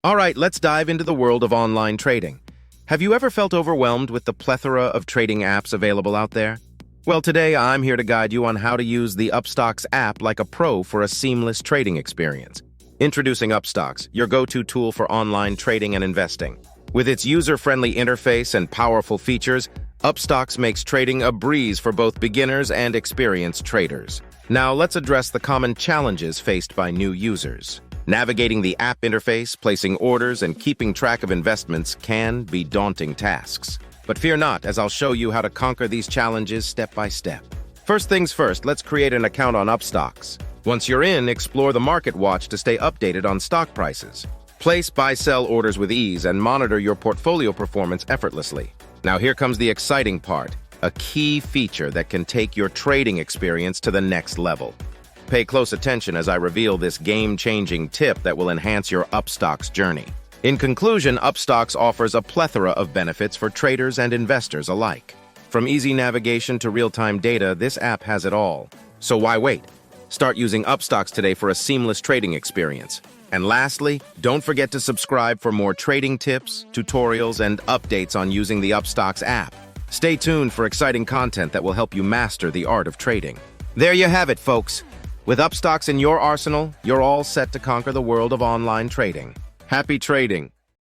All right, let's dive into the world of online trading. Have you ever felt overwhelmed with the plethora of trading apps available out there? Well, today I'm here to guide you on how to use the Upstox app like a pro for a seamless trading experience. Introducing Upstox, your go-to tool for online trading and investing. With its user-friendly interface and powerful features, Upstox makes trading a breeze for both beginners and experienced traders. Now, let's address the common challenges faced by new users. Navigating the app interface, placing orders, and keeping track of investments can be daunting tasks. But fear not, as I'll show you how to conquer these challenges step by step. First things first, let's create an account on Upstox. Once you're in, explore the Market Watch to stay updated on stock prices. Place buy-sell orders with ease and monitor your portfolio performance effortlessly. Now here comes the exciting part, a key feature that can take your trading experience to the next level. Pay close attention as I reveal this game-changing tip that will enhance your Upstox journey. In conclusion, Upstox offers a plethora of benefits for traders and investors alike. From easy navigation to real-time data, this app has it all. So why wait? Start using Upstox today for a seamless trading experience. And lastly, don't forget to subscribe for more trading tips, tutorials, and updates on using the Upstox app. Stay tuned for exciting content that will help you master the art of trading. There you have it, folks. With Upstox in your arsenal, you're all set to conquer the world of online trading. Happy trading!